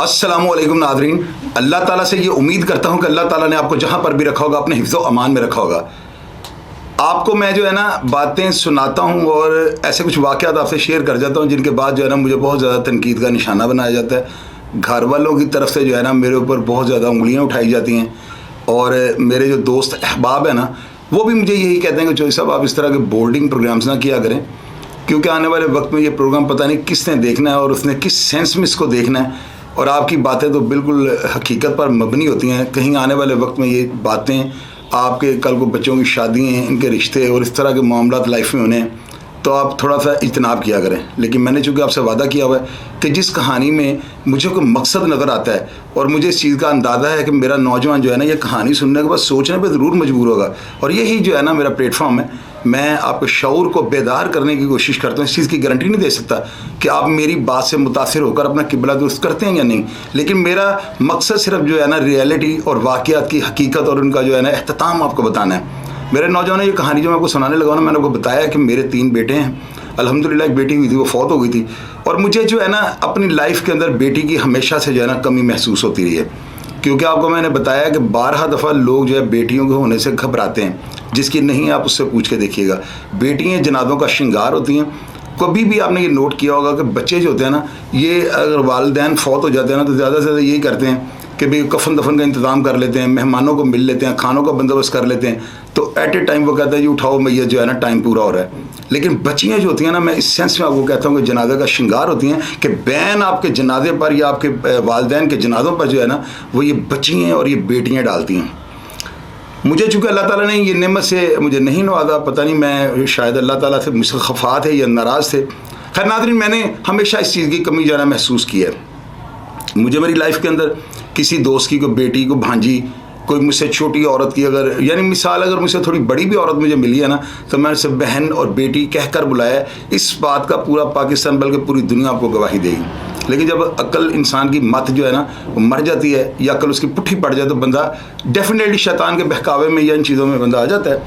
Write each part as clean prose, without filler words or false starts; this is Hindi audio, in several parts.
अस्सलामुअलैकुम नादरीन, अल्लाह ताला से ये उम्मीद करता हूँ कि अल्लाह ताला ने आपको जहाँ पर भी रखा होगा अपने हिफ्ज़ व अमान में रखा होगा। आपको मैं जो है ना बातें सुनाता हूँ और ऐसे कुछ वाक़यात आपसे शेयर कर जाता हूँ जिनके बाद जो है ना मुझे बहुत ज़्यादा तनकीद का निशाना बनाया जाता है। घर वालों की तरफ से जो है ना मेरे ऊपर बहुत ज़्यादा उंगलियाँ उठाई जाती हैं और मेरे जो दोस्त अहबाब हैं ना वो भी मुझे यही कहते हैं कि चौधरी साहब आप इस तरह के बोल्डिंग प्रोग्राम्स ना किया करें, क्योंकि आने वाले वक्त में ये प्रोग्राम पता नहीं किसने देखना है और उसने किस सेंस में इसको देखना है। और आपकी बातें तो बिल्कुल हकीकत पर मबनी होती हैं। कहीं आने वाले वक्त में ये बातें आपके कल को बच्चों की शादी हैं, इनके रिश्ते और इस तरह के मामलात लाइफ में होने हैं, तो आप थोड़ा सा इज्तनाब किया करें। लेकिन मैंने चूँकि आपसे वादा किया हुआ है कि जिस कहानी में मुझे कोई मकसद नज़र आता है और मुझे इस चीज़ का अंदाज़ा है कि मेरा नौजवान जो है ना ये कहानी सुनने के बाद सोचने पे ज़रूर मजबूर होगा, और यही जो है ना मेरा प्लेटफॉर्म है। मैं आपके शऊर को बेदार करने की कोशिश करता हूँ। इस चीज़ की गारंटी नहीं दे सकता कि आप मेरी बात से मुतासिर होकर अपना किबला दुरुस्त करते हैं या नहीं, लेकिन मेरा मकसद सिर्फ जो है ना रियलिटी और वाक़यात की हकीकत और उनका जो है ना एहतमाम आपको बताना है। मेरे नौजवानों, ये कहानी जो मैं आपको सुनाने लगा ना, मैंने आपको बताया कि मेरे 3 बेटे हैं। अल्हम्दुलिल्लाह एक बेटी हुई थी, वो फौत हो गई थी, और मुझे जो है ना अपनी लाइफ के अंदर बेटी की हमेशा से जो है ना कमी महसूस होती रही है। क्योंकि आपको मैंने बताया कि 12 दफ़ा लोग जो है बेटियों के होने से घबराते हैं, जिसकी नहीं आप उससे पूछ के देखिएगा। बेटियाँ जनादों का श्रृंगार होती हैं। कभी भी आपने ये नोट किया होगा कि बच्चे जो होते हैं ना, ये अगर वालिदैन फौत हो जाते हैं ना तो ज़्यादा से ज़्यादा यही करते हैं कि भाई कफन दफन का इंतज़ाम कर लेते हैं, मेहमानों को मिल लेते हैं, खानों का बंदोबस्त कर लेते हैं, तो एट ए टाइम वो कहता है जी उठाओ मैया जो है ना टाइम पूरा हो रहा है। लेकिन बच्चियाँ जो होती हैं ना, मैं इस सेंस में आपको कहता हूँ कि जनाजे का श्रृंगार होती हैं कि बैन आपके जनाजे पर या आपके वालिदैन के जनाजों पर जो है ना वो ये बच्चियाँ और ये बेटियाँ डालती हैं। मुझे चूँकि अल्लाह ताला ने ये नेमत से मुझे नहीं नवाजा, पता नहीं मैं शायद अल्लाह ताला से मुझसे खफात है या नाराज़ थे। खैर नाज़रीन, मैंने हमेशा इस चीज़ की कमी जो है महसूस की है। मुझे मेरी लाइफ के अंदर किसी दोस्त की, कोई बेटी, को भांजी, कोई मुझसे छोटी औरत की अगर यानी मिसाल अगर मुझसे थोड़ी बड़ी भी औरत मुझे मिली है ना तो मैं उसे बहन और बेटी कहकर बुलाया। इस बात का पूरा पाकिस्तान बल्कि पूरी दुनिया आपको गवाही देगी। लेकिन जब अक्ल इंसान की मत जो है ना वो मर जाती है या अक्ल उसकी पुट्ठी पड़ जाए तो बंदा डेफिनेटली शैतान के बहकावे में या इन चीज़ों में बंदा आ जाता है।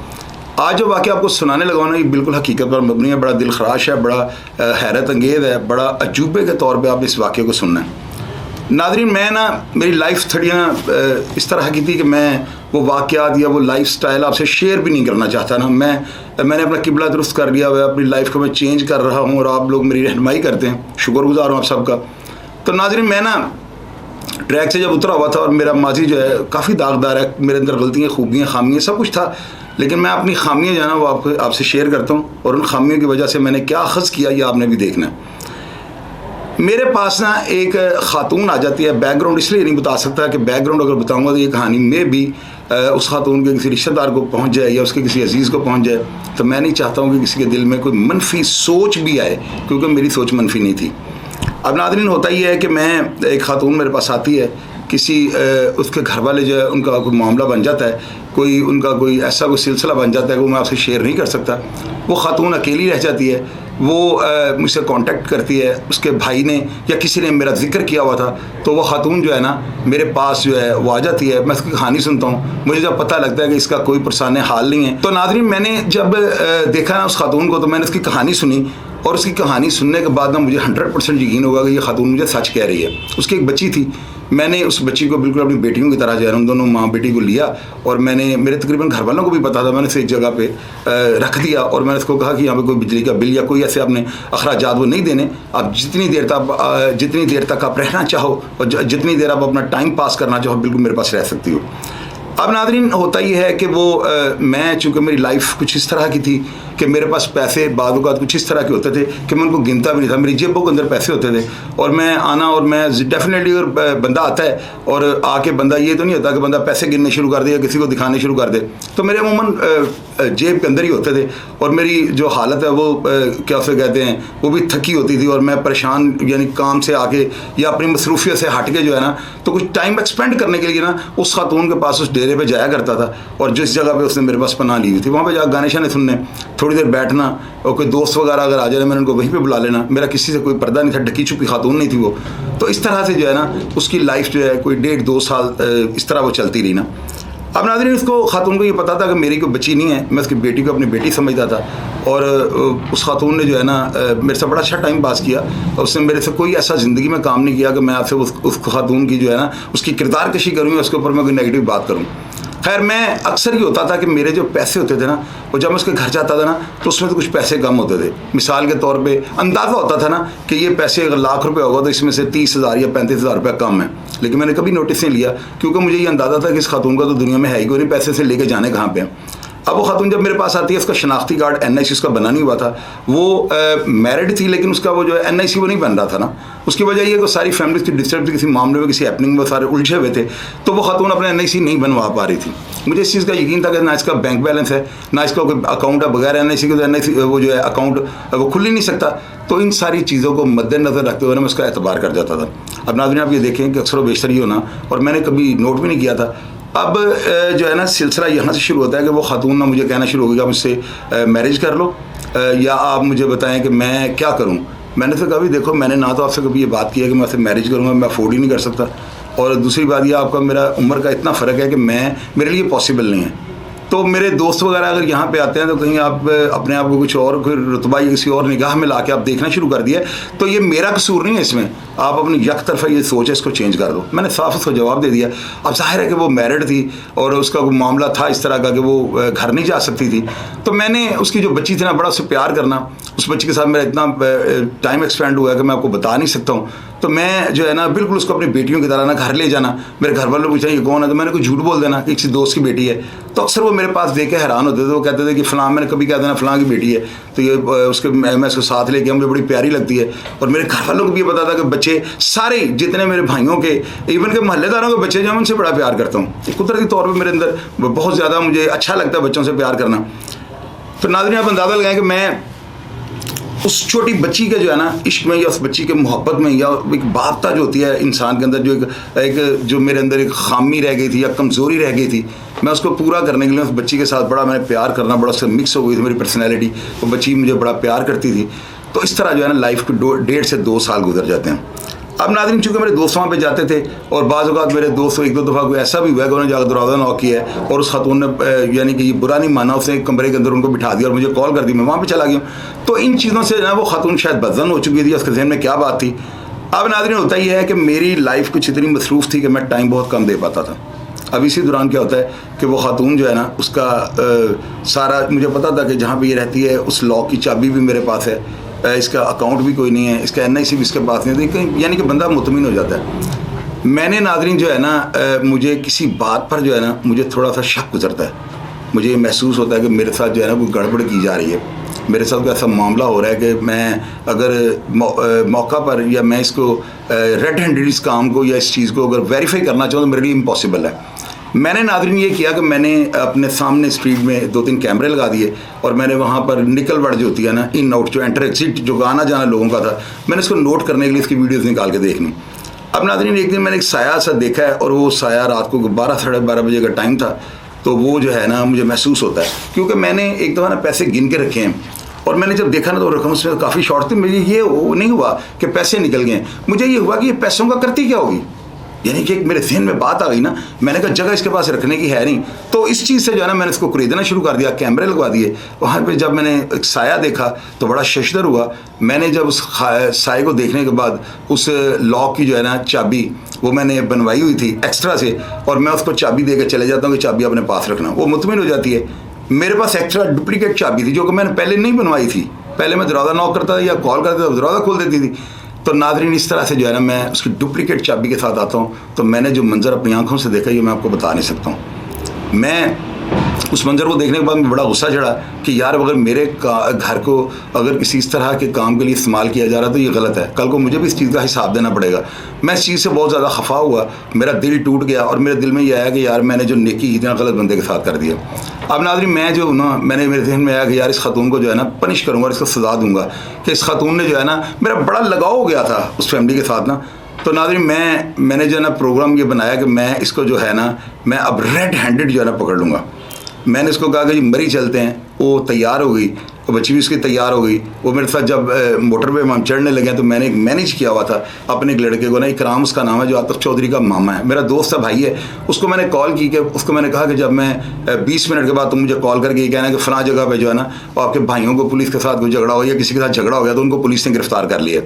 आज जो वाक़या आपको सुनाने लगा ना ये बिल्कुल हकीकत पर मबनी है, बड़ा दिल खराश है, बड़ा हैरत अंगेज़ है, बड़ा अजूबे के तौर पर आप इस वाक़े को सुनना है। नाज़रीन, मैं ना मेरी लाइफ थोड़ियाँ इस तरह की थी कि मैं वो वाक़यात या वो लाइफ स्टाइल आपसे शेयर भी नहीं करना चाहता ना। मैंने अपना किबला दुरुस्त कर लिया हुआ है, अपनी लाइफ को मैं चेंज कर रहा हूँ और आप लोग मेरी रहनुमाई करते हैं, शुक्रगुज़ार हूँ आप सबका। तो नाज़रीन, मैं ना ट्रैक से जब उतरा हुआ था और मेरा माजी जो है काफ़ी दागदार है, मेरे अंदर गलतियाँ, खूबियाँ, खामियाँ सब कुछ था, लेकिन मैं अपनी खामियाँ जो है ना वो आपसे शेयर करता हूँ और उन खामियों की वजह से मैंने क्या अख़ज़ किया ये आपने भी देखना है। मेरे पास ना एक ख़ातून आ जाती है, बैकग्राउंड इसलिए नहीं बता सकता कि बैकग्राउंड अगर बताऊंगा तो ये कहानी में भी उस ख़ातून के किसी रिश्तेदार को पहुंच जाए या उसके किसी अजीज़ को पहुंच जाए, तो मैं नहीं चाहता हूं कि किसी के दिल में कोई मनफी सोच भी आए, क्योंकि मेरी सोच मनफी नहीं थी। अब नाज़रीन, होता ही है कि मैं एक ख़ातून मेरे पास आती है, किसी उसके घर वाले जो है उनका कोई मामला बन जाता है, कोई उनका कोई ऐसा कोई सिलसिला बन जाता है कि वो मैं आपसे शेयर नहीं कर सकता। वो ख़ातून अकेली रह जाती है, वो मुझसे कांटेक्ट करती है, उसके भाई ने या किसी ने मेरा जिक्र किया हुआ था, तो वो ख़ातून जो है ना मेरे पास जो है वो आ जाती है। मैं उसकी कहानी सुनता हूँ, मुझे जब पता लगता है कि इसका कोई परेशान हाल नहीं है, तो नाज़रीन मैंने जब देखा ना उस ख़ातून को, तो मैंने उसकी कहानी सुनी और उसकी कहानी सुनने के बाद ना मुझे 100% यकीन होगा कि ये ख़ातून मुझे सच कह रही है। उसकी एक बच्ची थी, मैंने उस बच्ची को बिल्कुल अपनी बेटियों की तरह जो है उन दोनों माँ बेटी को लिया और मैंने, मेरे तकरीबन घर वालों को भी पता था, मैंने उसे एक जगह पे रख दिया और मैंने उसको कहा कि यहाँ पे कोई बिजली का बिल या कोई ऐसे आपने अखराजात वो नहीं देने, आप जितनी देर तक आप रहना चाहो और जितनी देर आप अपना टाइम पास करना चाहो बिल्कुल मेरे पास रह सकती हो। अब नाज़रीन, होता ही है कि वो मैं चूँकि मेरी लाइफ कुछ इस तरह की थी कि मेरे पास पैसे बाज़ कुछ इस तरह के होते थे कि मैं उनको गिनता भी नहीं था। मेरी जेबों के अंदर पैसे होते थे और मैं आना, और मैं डेफिनेटली अगर बंदा आता है और आके बंदा ये तो नहीं होता कि बंदा पैसे गिनने शुरू कर दे या किसी को दिखाने शुरू कर दे, तो मेरे अमूमन जेब के अंदर ही होते थे और मेरी जो हालत है वो क्या उसे कहते हैं वो भी थकी होती थी और मैं परेशान यानी काम से आके या अपनी मसरूफियत से हट के जो है ना तो कुछ टाइम एक्सपेंड करने के लिए ना उस खातून के पास उस डेरे पे जाया करता था। और जिस जगह पे उसने मेरे पास पनाह ली हुई थी वहाँ पे जाकर गाने शाने सुनने, थोड़ी देर बैठना और कोई दोस्त वगैरह अगर आ जाए मैंने उनको वहीं पे बुला लेना। मेरा किसी से कोई पर्दा नहीं था, ढकी छुपी खातून नहीं थी वो। तो इस तरह से जो है ना उसकी लाइफ जो है कोई 1.5-2 साल इस तरह वो चलती रही ना। अब नाज़रीन, इसको खातून को ये पता था कि मेरी कोई बच्ची नहीं है, मैं उसकी बेटी को अपनी बेटी समझता था और उस खातून ने जो है ना मेरे से बड़ा अच्छा टाइम पास किया, और उसने मेरे से कोई ऐसा ज़िंदगी में काम नहीं किया कि मैं आपसे उस खातून की जो है ना उसकी किरदार कशी करूँ या उसके ऊपर मैं कोई नेगेटिव बात करूँ। खैर, मैं अक्सर ये होता था कि मेरे जो पैसे होते थे ना, वो जब मैं उसके घर जाता था ना तो उसमें तो कुछ पैसे कम होते थे। मिसाल के तौर पे अंदाज़ा होता था ना कि ये पैसे अगर लाख रुपए होगा तो इसमें से 30,000 या 35,000 रुपये कम है, लेकिन मैंने कभी नोटिस नहीं लिया, क्योंकि मुझे ये अंदाज़ा था कि इस खातून का तो दुनिया में है ही कोई नहीं, पैसे से लेके जाने कहाँ पे हैं। अब वो खातून जब मेरे पास आती है, उसका शनाख्ती कार्ड NIC उसका बना नहीं हुआ था, वो मैरिड थी लेकिन उसका वो जो है NIC वो नहीं बन रहा था ना। उसकी वजह ये कि सारी फैमिली की डिस्टर्ब थी, किसी मामले में किसी हैपनिंग में सारे उलझे हुए थे, तो वो खातून अपने NIC नहीं बनवा पा रही थी। मुझे इस चीज़ का यकीन था कि ना इसका बैंक बैलेंस है, ना इसका कोई अकाउंट है, बगैर NIC के तो NIC वो जो है अकाउंट वो खुल ही नहीं सकता। तो इन सारी चीज़ों को मद्देनज़र रखते हुए मैं उसका एतबार कर जाता था। अब नाज़रीन, आप ये देखें कि अक्सर बेशतर ही होना, और मैंने कभी नोट भी नहीं किया था। अब जो है ना सिलसिला यहाँ से शुरू होता है कि वो खातून ना मुझे कहना शुरू हो गया, मुझसे मैरिज कर लो या आप मुझे बताएं कि मैं क्या करूँ। मैंने तो कभी देखो, मैंने ना तो आपसे कभी ये बात की है कि मैं आपसे मैरिज करूँगा, मैं अफोर्ड ही नहीं कर सकता, और दूसरी बात ये आपका मेरा उम्र का इतना फ़र्क है कि मेरे लिए पॉसिबल नहीं है। तो मेरे दोस्त वगैरह अगर यहाँ पे आते हैं तो कहीं आप अपने आप को कुछ और कोई रुतबा या किसी और निगाह में ला के आप देखना शुरू कर दिया, तो ये मेरा कसूर नहीं है इसमें, आप अपनी यक तरफा ये सोच है इसको चेंज कर दो। मैंने साफ उसको जवाब दे दिया। अब जाहिर है कि वो मैरिड थी और उसका कोई मामला था इस तरह का कि वो घर नहीं जा सकती थी, तो मैंने उसकी जो बच्ची थी ना, बड़ा उससे प्यार करना, उस बच्ची के साथ मेरा इतना टाइम एक्सपेंड हुआ है कि मैं आपको बता नहीं सकता हूँ। तो मैं जो है ना बिल्कुल उसको अपनी बेटियों की तरह ना घर ले जाना। मेरे घर वालों ने पूछा ये कौन है, तो मैंने कोई झूठ बोल देना कि किसी दोस्त की बेटी है, तो अक्सर वो मेरे पास देख के हैरान होते थे। वो कहते थे कि फ़लाँ, मैंने कभी कह देना फ़लाँ की बेटी है, तो ये उसके मैं उसको साथ लेके मुझे बड़ी प्यारी लगती है। और मेरे घर वालों को भी ये पता था कि बच्चे सारे जितने मेरे भाइयों के, इवन के मोहल्लेदारों के बच्चे जो मैं उनसे बड़ा प्यार करता हूँ। कुदरती तौर पर मेरे अंदर बहुत ज़्यादा मुझे अच्छा लगता है बच्चों से प्यार करना। तो नाज़रीन, आप अंदाज़ा लगाएं कि मैं उस छोटी बच्ची के जो है ना इश्क में या उस बच्ची के मोहब्बत में या एक बापता जो होती है इंसान के अंदर, जो एक जो मेरे अंदर एक खामी रह गई थी या कमज़ोरी रह गई थी, मैं उसको पूरा करने के लिए उस बच्ची के साथ बड़ा मैंने प्यार करना, बड़ा उससे मिक्स हो गई थी मेरी पर्सनैलिटी। वो बच्ची मुझे बड़ा प्यार करती थी। तो इस तरह जो है ना लाइफ के 1.5 से 2 साल गुजर जाते हैं। अब नाज़रीन, चूँकि मेरे दोस्त वहाँ पे जाते थे और बाज़ औक़ात मेरे दोस्त एक दो दफ़ा कोई ऐसा भी हुआ है कि उन्होंने जाकर दरवाज़ा नॉक किया है और उस खातून ने यानी कि ये बुरा नहीं माना, उसने एक कमरे के अंदर उनको बिठा दिया और मुझे कॉल कर दी, मैं वहाँ पे चला गया। तो इन चीज़ों से ना वो खातून शायद बदजन हो चुकी थी, उसके ज़हन में क्या बात थी। अब नाज़रीन, होता ही है कि मेरी लाइफ कुछ इतनी मसरूफ़ थी कि मैं टाइम बहुत कम दे पाता था। अब इसी दौरान क्या होता है कि वो खातून जो है ना उसका सारा मुझे पता था कि जहाँ पर ये रहती है उस लॉक की चाबी भी मेरे पास है, इसका अकाउंट भी कोई नहीं है, इसका NIC भी इसके पास नहीं है, यानी कि बंदा मुतमिन हो जाता है। मैंने नाज़रीन जो है ना मुझे किसी बात पर जो है ना मुझे थोड़ा सा शक गुजरता है। मुझे ये महसूस होता है कि मेरे साथ जो है ना कोई गड़बड़ की जा रही है, मेरे साथ कोई ऐसा मामला हो रहा है कि मैं अगर मौका पर या मैं इसको रेड हैंडेड इस काम को या इस चीज़ को अगर वेरीफाई करना चाहूँ तो मेरे लिए इम्पॉसिबल है। मैंने नाज़रीन ये किया कि मैंने अपने सामने स्ट्रीट में 2-3 कैमरे लगा दिए और मैंने वहाँ पर निकल वड़ जो होती है ना, इन आउट जो एंटर एग्जिट जो आना जाना लोगों का था, मैंने इसको नोट करने के लिए इसकी वीडियोस निकाल के देखनी। अब नाज़रीन, एक दिन मैंने एक साया सा देखा है और वो साया रात को 12-12:30 बजे का टाइम था। तो वो जो है ना मुझे महसूस होता है, क्योंकि मैंने एक दफ़ा ना पैसे गिन के रखे हैं और मैंने जब देखा ना तो रकम उसमें काफ़ी शॉर्ट थी। मुझे ये नहीं हुआ कि पैसे निकल गए, मुझे ये हुआ कि ये पैसों का करती क्या होगी। यानी कि एक मेरे ज़हन में बात आ गई ना, मैंने कहा जगह इसके पास रखने की है नहीं। तो इस चीज़ से जो है ना मैंने इसको खरीदना शुरू कर दिया, कैमरे लगवा दिए। वहाँ पे जब मैंने एक साया देखा तो बड़ा शशदर हुआ। मैंने जब उस साये को देखने के बाद उस लॉक की जो है ना चाबी वो मैंने बनवाई हुई थी एक्स्ट्रा से, और मैं उसको चाबी दे के चले जाता हूँ कि चाबी अपने पास रखना, वो मुतमिन हो जाती है। मेरे पास एक्स्ट्रा डुप्लीकेट चाबी थी जो कि मैंने पहले नहीं बनवाई थी। पहले मैं दरवाज़ा नॉक करता था या कॉल करता था, दरवाज़ा खोल देती थी। तो नाज़रीन, इस तरह से जो है ना मैं उसकी डुप्लीकेट चाबी के साथ आता हूँ। तो मैंने जो मंज़र अपनी आंखों से देखा ये मैं आपको बता नहीं सकता हूँ। मैं उस मंज़र को देखने के बाद मुझे बड़ा गुस्सा चढ़ा कि यार अगर मेरे घर को अगर किसी इस तरह के काम के लिए इस्तेमाल किया जा रहा है तो ये गलत है, कल को मुझे भी इस चीज़ का हिसाब देना पड़ेगा। मैं इस चीज़ से बहुत ज़्यादा खफा हुआ, मेरा दिल टूट गया और मेरे दिल में ये आया कि यार मैंने जो नेकी इतना गलत बंदे के साथ कर दिया। अब नाज़रीन, मैं जो ना मैंने मेरे जहन में आया कि यार इस खातून को जो है ना पनिश करूँगा, इसको सज़ा दूँगा कि इस खातून ने जो है ना मेरा बड़ा लगाव हो गया था उस फैमिली के साथ ना। तो नाज़रीन, मैंने जो है ना प्रोग्राम ये बनाया कि मैं इसको जो है ना मैं अब रेड हैंडेड जो है ना पकड़ लूँगा। मैंने उसको कहा कि जी मरी चलते हैं, वो तैयार हो गई, वो बच्ची भी उसकी तैयार हो गई। वो मेरे साथ जब मोटरवे में हम चढ़ने लगे तो मैंने मैनेज किया हुआ था अपने एक लड़के को ना, इकराम उसका नाम है, जो आतिफ चौधरी का मामा है, मेरा दोस्त है, भाई है। उसको मैंने कॉल की कि उसको मैंने कहा कि जब मैं 20 मिनट के बाद तुम मुझे कॉल करके ये कहना कि फ़लाँ जगह पे जो है ना वो आपके भाइयों को पुलिस के साथ कोई झगड़ा हो या किसी के साथ झगड़ा हो गया तो उनको पुलिस ने गिरफ्तार कर लिया।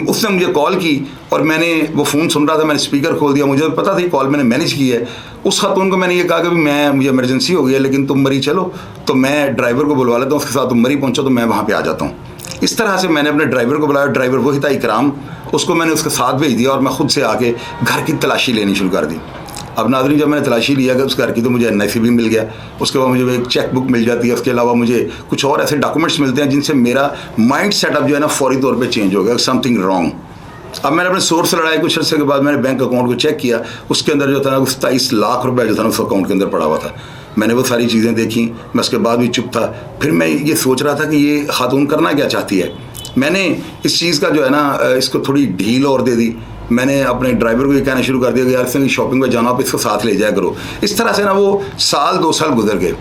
उसने मुझे कॉल की और मैंने वो फ़ोन सुन रहा था, मैंने स्पीकर खोल दिया, मुझे पता था कॉल मैंने मैनेज की है। उस खातून को मैंने ये कहा कि मुझे इमरजेंसी हो गई है लेकिन तुम मरी चलो, तो मैं ड्राइवर को बुलवा लेता हूँ, उसके साथ तुम मरी पहुँचो तो मैं वहाँ पे आ जाता हूँ। इस तरह से मैंने अपने ड्राइवर को बुलाया, ड्राइवर वही था इकराम, उसको मैंने उसके साथ भेज दिया और मैं खुद से आके घर की तलाशी लेनी शुरू कर दी। अब नाज़रीन, जब मैंने तलाशी लिया कि उस घर की, तो मुझे NIC भी मिल गया, उसके बाद मुझे एक चेक बुक मिल जाती है, उसके अलावा मुझे कुछ और ऐसे डॉक्यूमेंट्स मिलते हैं जिनसे मेरा माइंड सेटअप जो है ना फौरी तौर पर चेंज हो गया, समथिंग रॉन्ग। अब मैंने अपने सोर्स से लड़ाई, कुछ अर्से के बाद मैंने बैंक अकाउंट को चेक किया, उसके अंदर जो था ना 27 लाख रुपए जो था ना उस अकाउंट के अंदर पड़ा हुआ था। मैंने वो सारी चीज़ें देखी, मैं उसके बाद भी चुप था। फिर मैं ये सोच रहा था कि ये खातून करना क्या चाहती है। मैंने इस चीज़ का जो है ना इसको थोड़ी ढील और दे दी। मैंने अपने ड्राइवर को ये कहना शुरू कर दिया कि यार इसने शॉपिंग में जाना, आप इसको साथ ले जाया करो। इस तरह से ना वो 2 साल गुजर गए।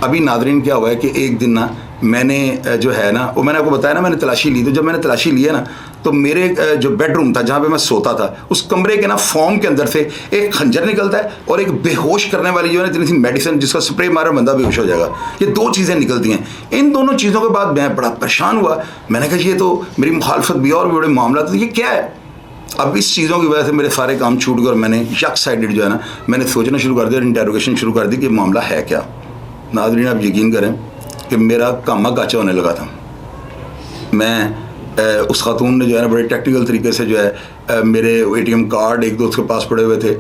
अभी नाज़रीन क्या हुआ है कि एक दिन ना मैंने जो है ना, वो मैंने आपको बताया ना, मैंने तलाशी ली। तो जब मैंने तलाशी लिया ना तो मेरे जो बेडरूम था जहाँ पे मैं सोता था, उस कमरे के ना फॉर्म के अंदर से एक खंजर निकलता है और एक बेहोश करने वाली जो है ना इतनी सी मेडिसिन जिसका स्प्रे मारा बंदा बेहोश हो जाएगा, ये 2 चीज़ें निकलती हैं। इन दोनों चीज़ों के बाद मैं बड़ा परेशान हुआ। मैंने कहा ये तो मेरी मुखालफत भी और भी बड़े मामला, तो ये क्या है। अब इस चीज़ों की वजह से मेरे सारे काम छूट गए और मैंने यक साइडेड जो है ना मैंने सोचना शुरू कर दिया, इंटेरोगेशन शुरू कर दी कि मामला है क्या। नाज़रीन, आप यकीन करें कि मेरा कामा काचा होने लगा था। मैं उस खातून ने जो है ना बड़े टेक्निकल तरीके से जो है मेरे ATM कार्ड एक दोस्त के पास पड़े हुए थे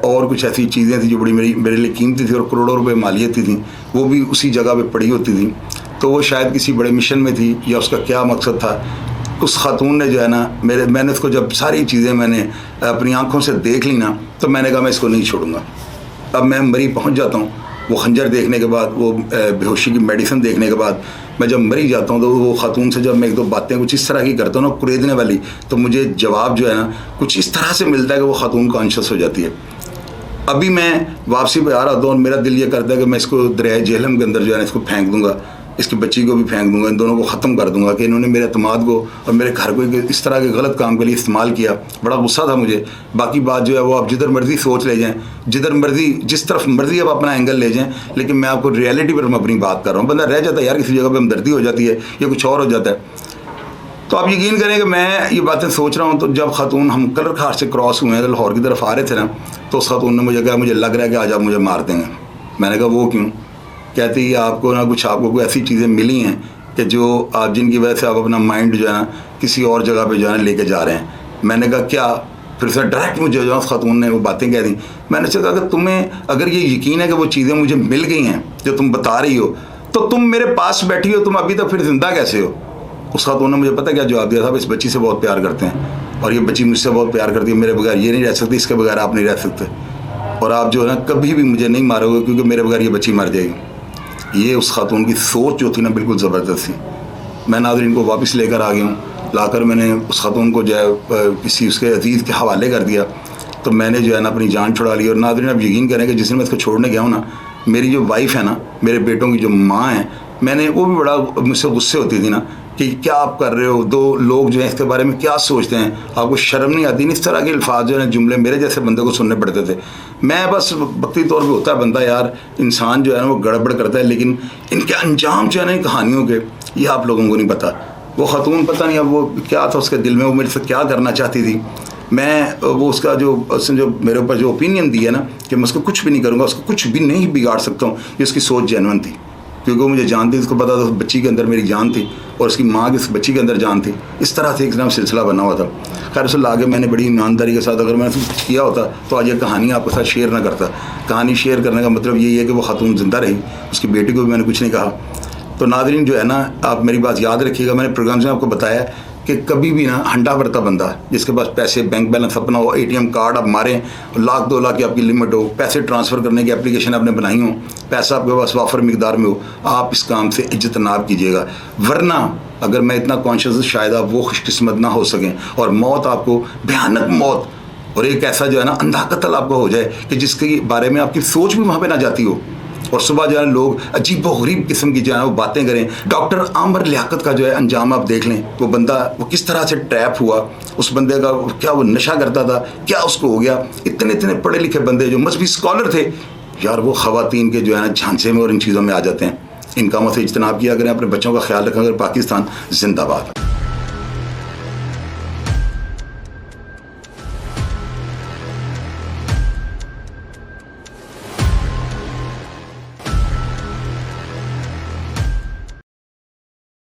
और कुछ ऐसी चीज़ें थी जो बड़ी मेरे लिए कीमती थी और करोड़ों रुपए मालियत थी, वो भी उसी जगह पे पड़ी होती थी। तो वो शायद किसी बड़े मिशन में थी या उसका क्या मकसद था। उस खातून ने जो है ना मैंने उसको जब सारी चीज़ें मैंने अपनी आँखों से देख ली ना, तो मैंने कहा मैं इसको नहीं छोड़ूंगा। अब मैं मरी पहुँच जाता हूँ, वो खंजर देखने के बाद, वो बेहोशी की मेडिसिन देखने के बाद मैं जब मरी जाता हूँ तो वो खातून से जब मैं 1-2 बातें कुछ इस तरह की करता हूँ ना कुरेदने वाली, तो मुझे जवाब जो है ना कुछ इस तरह से मिलता है कि वो खातून कॉन्शियस हो जाती है। अभी मैं वापसी पे आ रहा था और मेरा दिल ये करता है कि मैं इसको दरिया जेहलम के अंदर जो है ना इसको फेंक दूंगा, इसकी बच्ची को भी फेंक दूंगा, इन दोनों को ख़त्म कर दूंगा कि इन्होंने मेरे अतमाद को और मेरे घर को इस तरह के गलत काम के लिए इस्तेमाल किया। बड़ा गुस्सा था मुझे। बाकी बात जो है वो आप जिधर मर्जी सोच ले जाएं, जिधर मर्जी जिस तरफ मर्जी आप अपना एंगल ले जाएं, लेकिन मैं आपको रियलिटी पर मैं अपनी बात कर रहा हूँ। बंदा रह जाता है यार, किसी जगह पर हमदर्दी हो जाती है या कुछ और हो जाता है। तो आप यकीन करें कि मैं ये बातें सोच रहा हूँ तो जब खातून हम कलर खार से क्रॉस हुए हैं तो लाहौर की तरफ आ रहे थे ना, तो उस खातून ने मुझे कहा मुझे लग रहा है कि आज आप मुझे मार देंगे। मैंने कहा वो क्यों। कहती है आपको ना कुछ आपको कोई ऐसी चीज़ें मिली हैं कि जो आप जिनकी वजह से आप अपना माइंड जो है ना किसी और जगह पे जो है ना लेके जा रहे हैं। मैंने कहा क्या। फिर से डायरेक्ट मुझे जो उस खातून ने वो बातें कह दी। मैंने कहा कि तुम्हें अगर ये यकीन है कि वो चीज़ें मुझे मिल गई हैं जो तुम बता रही हो, तो तुम मेरे पास बैठी हो, तुम अभी तक फिर जिंदा कैसे हो। उस खातून ने मुझे पता क्या जवाब दिया था, इस बच्ची से बहुत प्यार करते हैं और ये बच्ची मुझसे बहुत प्यार करती है, मेरे बगैर ये नहीं रह सकती, इसके बगैर आप नहीं रह सकते और आप जो है ना कभी भी मुझे नहीं मारोगे क्योंकि मेरे बगैर ये बच्ची मर जाएगी। ये उस खातून की सोच जो थी ना बिल्कुल ज़बरदस्त थी। मैं नाज़रीन को वापस लेकर आ गया हूँ। लाकर मैंने उस खातून को जो है किसी उसके अजीज़ के हवाले कर दिया, तो मैंने जो है ना अपनी जान छुड़ा ली। और नाज़रीन आप यकीन करें कि जिस दिन मैं इसको छोड़ने गया हूँ ना, मेरी जो वाइफ़ है ना, मेरे बेटों की जो माँ है, मैंने वो भी बड़ा मुझसे गुस्से होती थी ना कि क्या आप कर रहे हो, 2 लोग जो हैं इसके बारे में क्या सोचते हैं, आपको शर्म नहीं आती। इस तरह के अल्फाज जो है जुमले मेरे जैसे बंदे को सुनने पड़ते थे। मैं बस वक्ती तौर पे होता है बंदा यार, इंसान जो है ना वो गड़बड़ करता है, लेकिन इनके अंजाम जो है ना इन कहानियों के, ये आप लोगों को नहीं पता। वो खातून पता नहीं अब वो क्या था उसके दिल में, वो मेरे से क्या करना चाहती थी। मैं वो उसने जो मेरे ऊपर जो ओपिनियन दी है ना कि मैं उसको कुछ भी नहीं करूँगा, उसको कुछ भी नहीं बिगाड़ सकता हूँ, ये उसकी सोच जेन्युइन थी क्योंकि वो मुझे जानती, उसको पता था उस बच्ची के अंदर मेरी जान थी और उसकी माँ की उस बच्ची के अंदर जान थी। इस तरह से एक नाम सिलसिला बना हुआ था। खैर उसे लाके मैंने बड़ी ईमानदारी के साथ, अगर मैंने किया होता तो आज ये कहानी आपके साथ शेयर ना करता। कहानी शेयर करने का मतलब यही है कि वो खातून ज़िंदा रही, उसकी बेटी को भी मैंने कुछ नहीं कहा। तो नाज़रीन जो है ना, आप मेरी बात याद रखिएगा, मैंने प्रोग्राम में आपको बताया कि कभी भी ना हंडा भरता बंदा जिसके पास पैसे, बैंक बैलेंस अपना हो, ATM कार्ड आप मारें, 1 लाख 2 लाख की आपकी लिमिट हो, पैसे ट्रांसफ़र करने की एप्लीकेशन आपने बनाई हो, पैसा आपके पास वाफर मिकदार में हो, आप इस काम से इज्जतनाब कीजिएगा। वरना अगर मैं इतना कॉन्शियस शायद आप वो खुशकिस्मत ना हो सकें और मौत आपको, भयानक मौत और एक ऐसा जो है ना अंधा कत्ल आपको हो जाए कि जिसके बारे में आपकी सोच भी वहाँ पर ना जाती हो। और सुबह जो है लोग अजीबोगरीब किस्म की जो है वो बातें करें। डॉक्टर आमिर लियाकत का जो है अंजाम आप देख लें, वो बंदा वो किस तरह से ट्रैप हुआ, उस बंदे का क्या वो नशा करता था, क्या उसको हो गया। इतने इतने पढ़े लिखे बंदे जो मजहबी स्कॉलर थे यार, वो ख़वातीन के जो है ना झांसे में और इन चीज़ों में आ जाते हैं। इन कामों से इज्तनाब किया करें, अपने बच्चों का ख्याल रखें। अगर पाकिस्तान जिंदाबाद।